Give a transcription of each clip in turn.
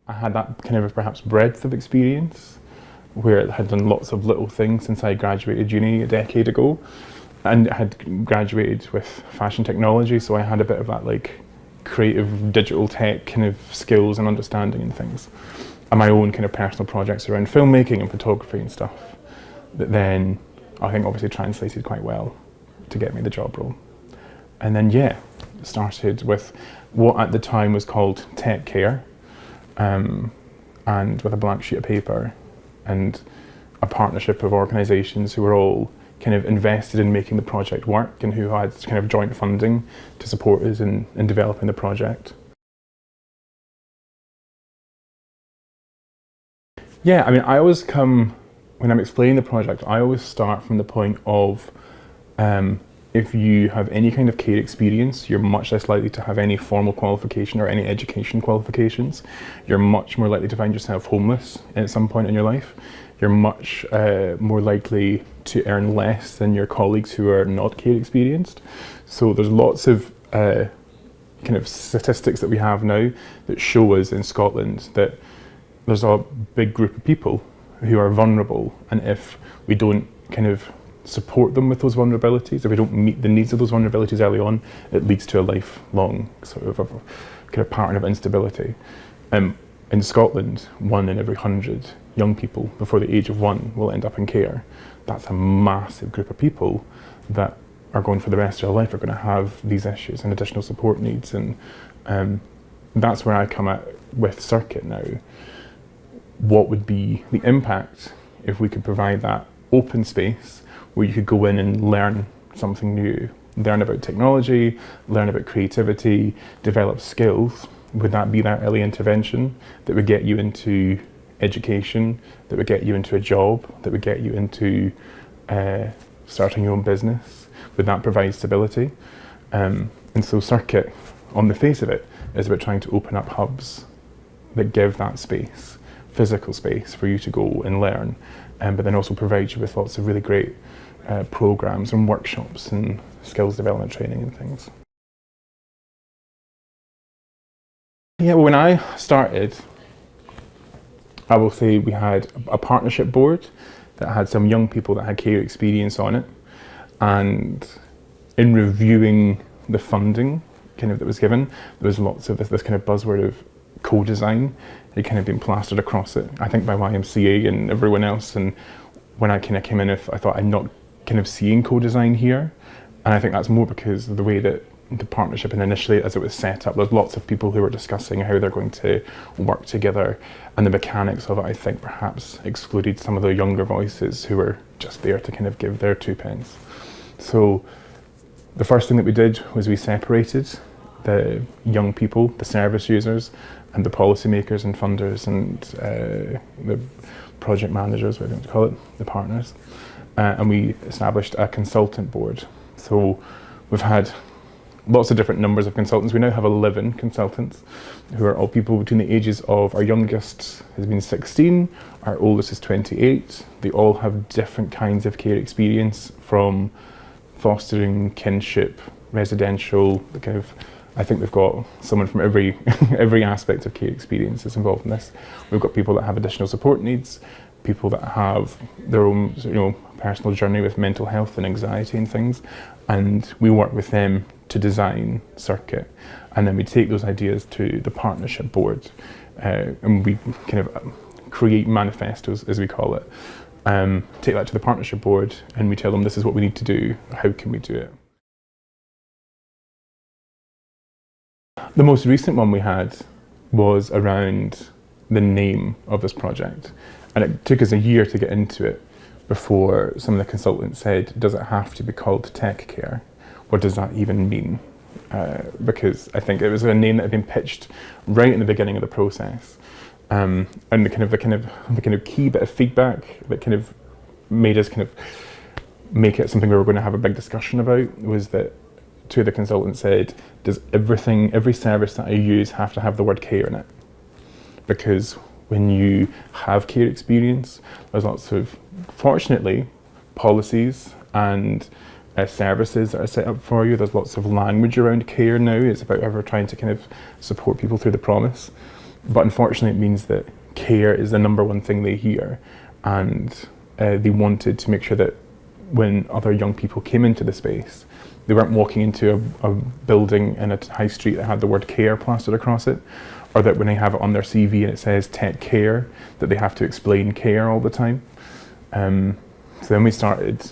I had that kind of perhaps breadth of experience where I had done lots of little things since I graduated uni a decade ago, and had graduated with fashion technology, so I had a bit of that like creative digital tech kind of skills and understanding and things, and my own kind of personal projects around filmmaking and photography and stuff that then I think obviously translated quite well to get me the job role. And then started with what at the time was called Tech Care, and with a blank sheet of paper and a partnership of organisations who were all kind of invested in making the project work and who had kind of joint funding to support us in developing the project. Yeah, I mean, I always come, when I'm explaining the project, I always start from the point of if you have any kind of care experience, you're much less likely to have any formal qualification or any education qualifications. You're much more likely to find yourself homeless at some point in your life. You're much more likely to earn less than your colleagues who are not care experienced. So there's lots of kind of statistics that we have now that show us in Scotland that there's a big group of people who are vulnerable, and if we don't kind of support them with those vulnerabilities, if we don't meet the needs of those vulnerabilities early on, it leads to a lifelong sort of kind of pattern of instability. In Scotland, 1 in every 100 young people before the age of 1 will end up in care. That's a massive group of people that are going for the rest of their life are going to have these issues and additional support needs, and that's where I come at with Circuit now. What would be the impact if we could provide that open space where you could go in and learn something new, learn about technology, learn about creativity, develop skills? Would that be that early intervention that would get you into education, that would get you into a job, that would get you into starting your own business? Would that provide stability? And so Circuit, on the face of it, is about trying to open up hubs that give that space, physical space for you to go and learn, but then also provide you with lots of really great programs and workshops and skills development training and things. Yeah, well, when I started, I will say we had a partnership board that had some young people that had care experience on it, and in reviewing the funding kind of that was given, there was lots of this kind of buzzword of co-design. It kind of been plastered across it, I think by YMCA and everyone else, and when I kind of came in, I thought I'm not kind of seeing co-design here, and I think that's more because of the way that the partnership, and initially as it was set up, there's lots of people who were discussing how they're going to work together, and the mechanics of it I think perhaps excluded some of the younger voices who were just there to kind of give their 2 pence. So the first thing that we did was we separated the young people, the service users, and the policymakers and funders and the project managers, we're going to call it, the partners, and we established a consultant board. So we've had lots of different numbers of consultants. We now have 11 consultants who are all people between the ages of, our youngest has been 16, our oldest is 28. They all have different kinds of care experience, from fostering, kinship, residential, the kind of, I think we've got someone from every every aspect of care experience that's involved in this. We've got people that have additional support needs, people that have their own, personal journey with mental health and anxiety and things, and we work with them to design Circuit, and then we take those ideas to the partnership board, and we kind of create manifestos, as we call it. Take that to the partnership board, and we tell them this is what we need to do, how can we do it. The most recent one we had was around the name of this project, and it took us a year to get into it before some of the consultants said, does it have to be called Tech Care? What does that even mean? Because I think it was a name that had been pitched right in the beginning of the process, and the kind of key bit of feedback that kind of made us kind of make it something we were going to have a big discussion about was that 2 of the consultants said, does every service that I use have to have the word care in it? Because when you have care experience, there's lots of, fortunately, policies and services that are set up for you. There's lots of language around care now. It's about ever trying to kind of support people through the promise. but unfortunately it means that care is the number one thing they hear, and they wanted to make sure that when other young people came into the space, they weren't walking into a building in a high street that had the word care plastered across it, or that when they have it on their CV and it says tech care, that they have to explain care all the time. So then we started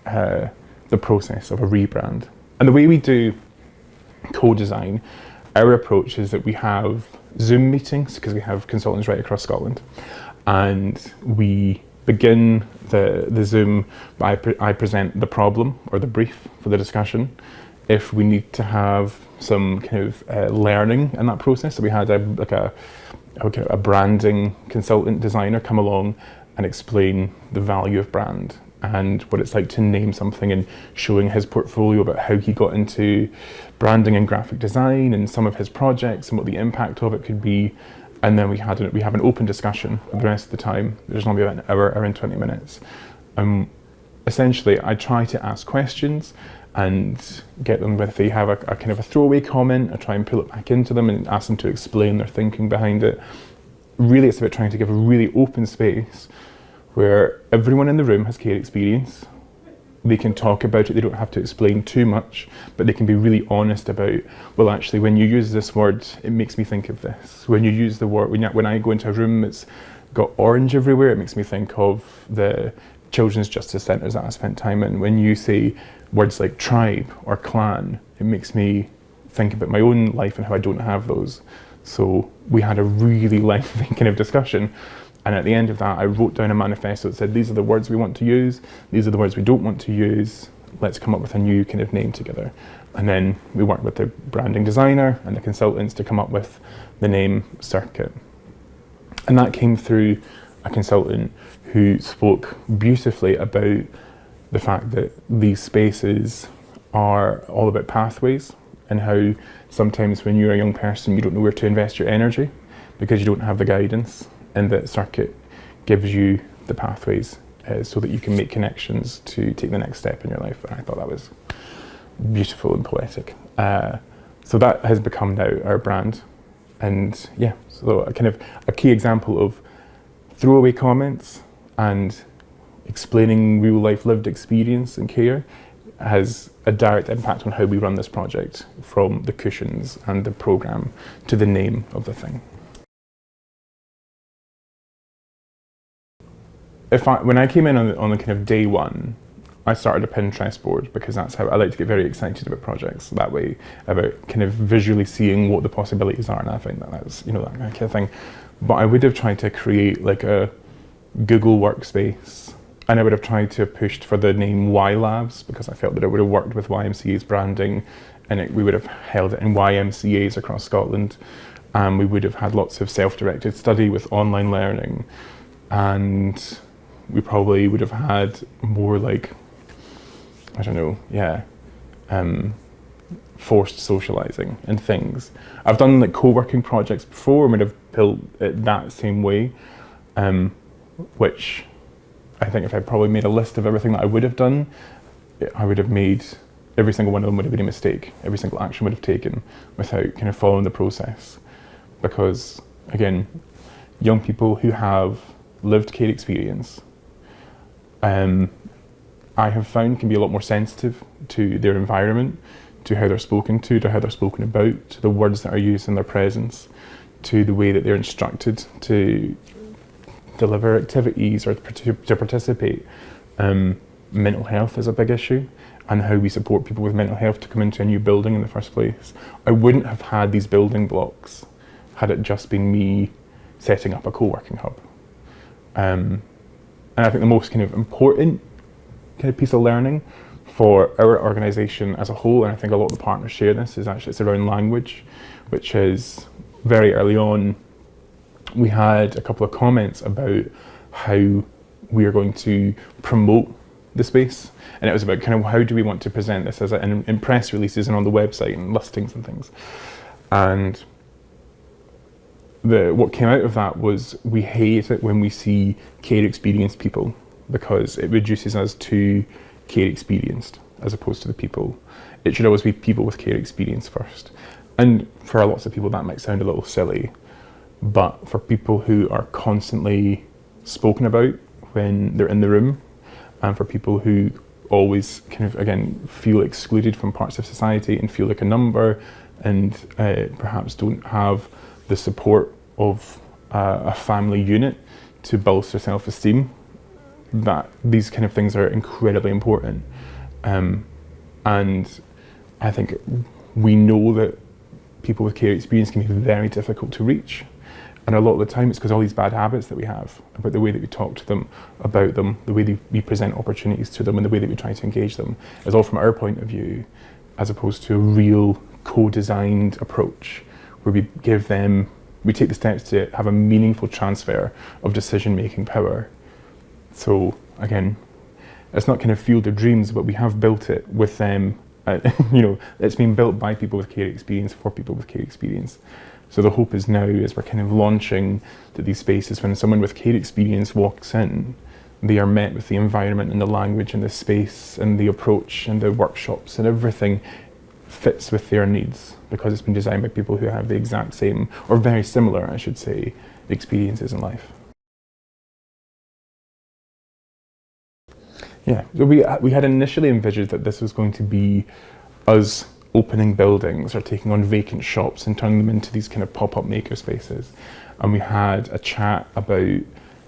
the process of a rebrand. And the way we do co-design, our approach is that we have Zoom meetings, because we have consultants right across Scotland, and we begin the Zoom by I present the problem or the brief for the discussion. If we need to have some kind of learning in that process, so we had a branding consultant designer come along and explain the value of brand and what it's like to name something, and showing his portfolio about how he got into branding and graphic design and some of his projects and what the impact of it could be. And then we have an open discussion for the rest of the time. There's normally about an hour and 20 minutes. Essentially, I try to ask questions and get them, if they have a kind of a throwaway comment, I try and pull it back into them and ask them to explain their thinking behind it. Really, it's about trying to give a really open space where everyone in the room has care experience. They can talk about it, they don't have to explain too much, but they can be really honest about, well, actually, when you use this word, it makes me think of this. When you use the word, when I go into a room that's got orange everywhere, it makes me think of the children's justice centres that I spent time in. When you say words like tribe or clan, it makes me think about my own life and how I don't have those. So we had a really lengthy kind of discussion. And at the end of that, I wrote down a manifesto that said, these are the words we want to use, these are the words we don't want to use, let's come up with a new kind of name together. And then we worked with the branding designer and the consultants to come up with the name Circuit. And that came through a consultant who spoke beautifully about the fact that these spaces are all about pathways, and how sometimes when you're a young person, you don't know where to invest your energy because you don't have the guidance. And that Circuit gives you the pathways so that you can make connections to take the next step in your life. And I thought that was beautiful and poetic. So that has become now our brand. And yeah, so a key example of throwaway comments and explaining real life lived experience and care has a direct impact on how we run this project, from the cushions and the programme to the name of the thing. When I came in on the kind of day one, I started a Pinterest board, because that's how I like to get very excited about projects that way, about kind of visually seeing what the possibilities are, and I think that's, that kind of thing. But I would have tried to create like a Google workspace, and I would have tried to have pushed for the name Y Labs, because I felt that it would have worked with YMCA's branding, and we would have held it in YMCAs across Scotland, and we would have had lots of self-directed study with online learning, and we probably would have had more like, I don't know, forced socialising and things. I've done like co-working projects before and would have built it that same way, which I think if I probably made a list of everything that I would have done, I would have made, every single one of them would have been a mistake. Every single action would have taken without kind of following the process. Because again, young people who have lived care experience, I have found can be a lot more sensitive to their environment, to how they're spoken to how they're spoken about, to the words that are used in their presence, to the way that they're instructed to deliver activities or to participate. Mental health is a big issue, and how we support people with mental health to come into a new building in the first place. I wouldn't have had these building blocks had it just been me setting up a co-working hub. And I think the most kind of important kind of piece of learning for our organisation as a whole, and I think a lot of the partners share this, is actually it's around language, which is very early on we had a couple of comments about how we are going to promote the space, and it was about kind of how do we want to present this as in press releases and on the website and listings and things. And what came out of that was we hate it when we see care experienced people, because it reduces us to care experienced as opposed to the people. It should always be people with care experience first. And for lots of people that might sound a little silly, But for people who are constantly spoken about when they're in the room, and for people who always kind of, again, feel excluded from parts of society and feel like a number, and perhaps don't have the support of a family unit to bolster self-esteem, that these kind of things are incredibly important. And I think we know that people with care experience can be very difficult to reach. And a lot of the time it's because all these bad habits that we have about the way that we talk to them, about them, the way that we present opportunities to them, and the way that we try to engage them is all from our point of view, as opposed to a real co-designed approach where we take the steps to have a meaningful transfer of decision-making power. So again, it's not kind of Field of Dreams, but we have built it with them. It's been built by people with care experience for people with care experience. So the hope is now, as we're kind of launching to these spaces, when someone with care experience walks in, they are met with the environment and the language and the space and the approach and the workshops, and everything fits with their needs because it's been designed by people who have the exact same, or very similar, I should say, experiences in life. Yeah, so we had initially envisaged that this was going to be us opening buildings or taking on vacant shops and turning them into these kind of pop-up maker spaces. And we had a chat about,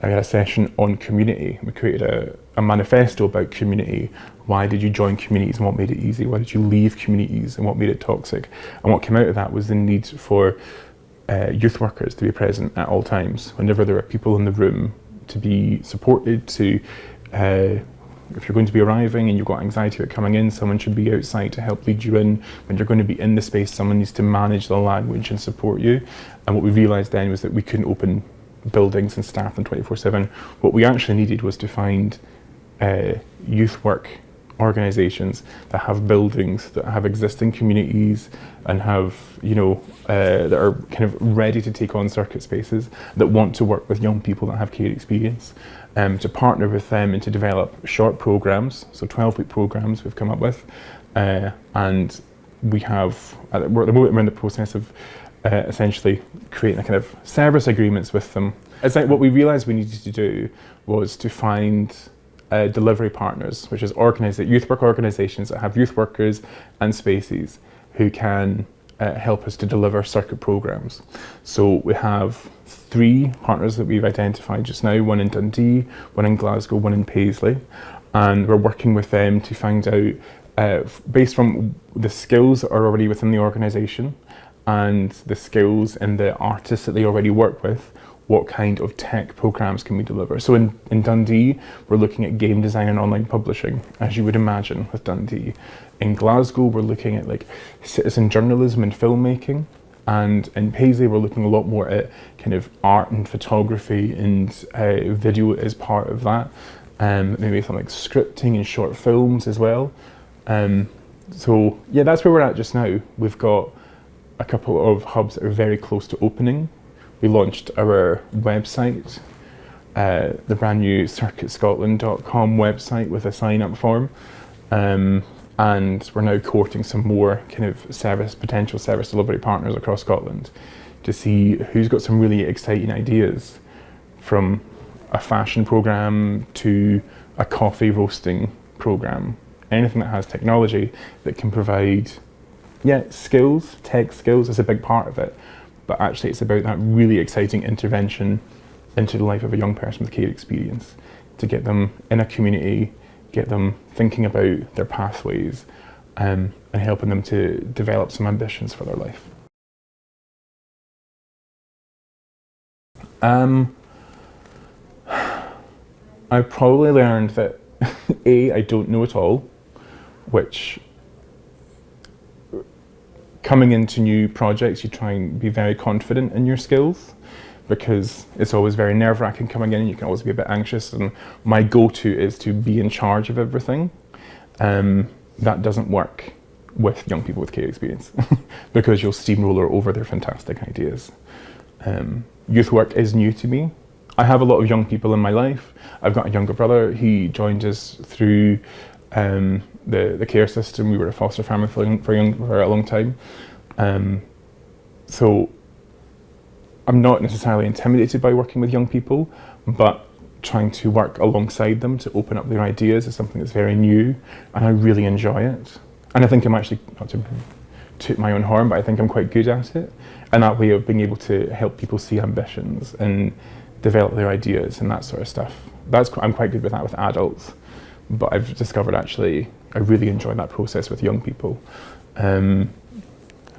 I had a session on community. We created a manifesto about community. Why did you join communities and what made it easy? Why did you leave communities and what made it toxic? And what came out of that was the need for youth workers to be present at all times. Whenever there are people in the room, to be supported, to if you're going to be arriving and you've got anxiety about coming in, someone should be outside to help lead you in. When you're going to be in the space, someone needs to manage the language and support you. And what we realised then was that we couldn't open buildings and staff them 24/7. What we actually needed was to find youth work organisations that have buildings, that have existing communities, and have, that are kind of ready to take on circuit spaces, that want to work with young people that have care experience, to partner with them and to develop short programmes, so 12-week programmes we've come up with, and we have, at the moment we're in the process of essentially creating a kind of service agreements with them. It's like what we realised we needed to do was to find delivery partners, which is youth work organisations that have youth workers and spaces who can help us to deliver circuit programmes. So we have 3 partners that we've identified just now, one in Dundee, one in Glasgow, one in Paisley, and we're working with them to find out, based from the skills that are already within the organisation and the skills and the artists that they already work with, what kind of tech programs can we deliver. So in Dundee, we're looking at game design and online publishing, as you would imagine with Dundee. In Glasgow, we're looking at like citizen journalism and filmmaking. And in Paisley, we're looking a lot more at kind of art and photography and video as part of that. Maybe something like scripting and short films as well. So yeah, that's where we're at just now. We've got a couple of hubs that are very close to opening. We launched our website, the brand new circuitscotland.com website with a sign-up form, and we're now courting some more kind of potential service delivery partners across Scotland to see who's got some really exciting ideas, from a fashion programme to a coffee roasting programme. Anything that has technology that can provide, skills, tech skills is a big part of it. But actually it's about that really exciting intervention into the life of a young person with care experience, to get them in a community, get them thinking about their pathways, and helping them to develop some ambitions for their life. I probably learned that I don't know it all, which, coming into new projects, you try and be very confident in your skills, because it's always very nerve-wracking coming in, and you can always be a bit anxious, and my go-to is to be in charge of everything. That doesn't work with young people with care experience because you'll steamroller over their fantastic ideas. Youth work is new to me. I have a lot of young people in my life. I've got a younger brother. He joined us through the care system. We were a foster family for a long time. So I'm not necessarily intimidated by working with young people, but trying to work alongside them to open up their ideas is something that's very new, and I really enjoy it. And I think I'm actually, not to toot my own horn, but I think I'm quite good at it. And that way of being able to help people see ambitions and develop their ideas and that sort of stuff. I'm quite good with that with adults, but I've discovered actually I really enjoy that process with young people. I don't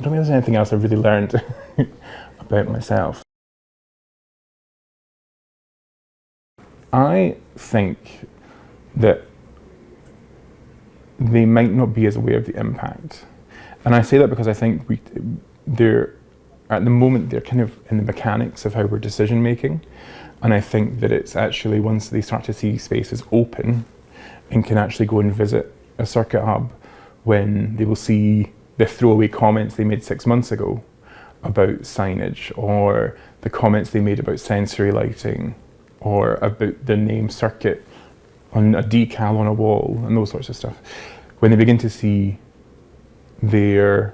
think there's anything else I've really learned about myself. I think that they might not be as aware of the impact. And I say that because I think at the moment, they're kind of in the mechanics of how we're decision making. And I think that it's actually once they start to see spaces open and can actually go and visit a circuit hub, when they will see the throwaway comments they made 6 months ago about signage, or the comments they made about sensory lighting, or about the name circuit on a decal on a wall and those sorts of stuff. When they begin to see their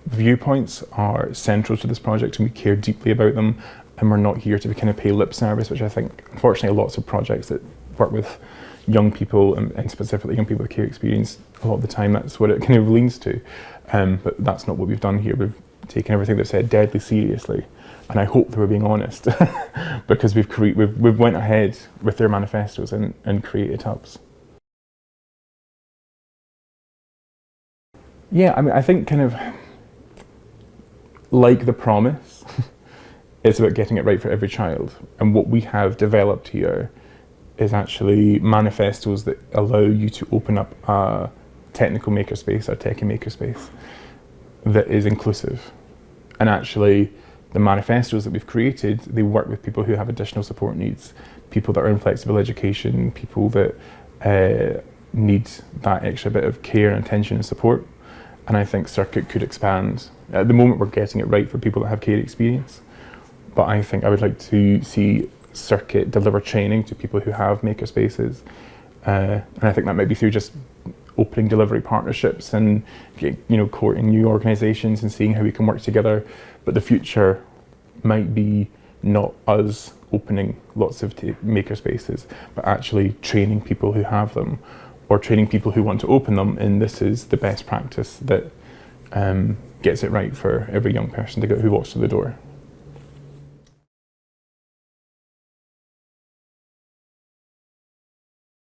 viewpoints are central to this project and we care deeply about them, and we're not here to kind of pay lip service, which I think unfortunately lots of projects that work with young people and specifically young people with care experience, a lot of the time that's what it kind of leans to. But that's not what we've done here. We've taken everything they've said deadly seriously, and I hope they were being honest because we've went ahead with their manifestos and created hubs. Yeah, I mean, I think kind of like the promise, it's about getting it right for every child. And what we have developed here is actually manifestos that allow you to open up a technical makerspace, or techie makerspace that is inclusive. And actually, the manifestos that we've created, they work with people who have additional support needs, people that are in flexible education, people that need that extra bit of care and attention and support. And I think Circuit could expand. At the moment, we're getting it right for people that have care experience, but I think I would like to see Circuit deliver training to people who have makerspaces. And I think that might be through just opening delivery partnerships and courting new organisations and seeing how we can work together. But the future might be not us opening lots of makerspaces, but actually training people who have them, or training people who want to open them, and this is the best practice that gets it right for every young person who walks through the door.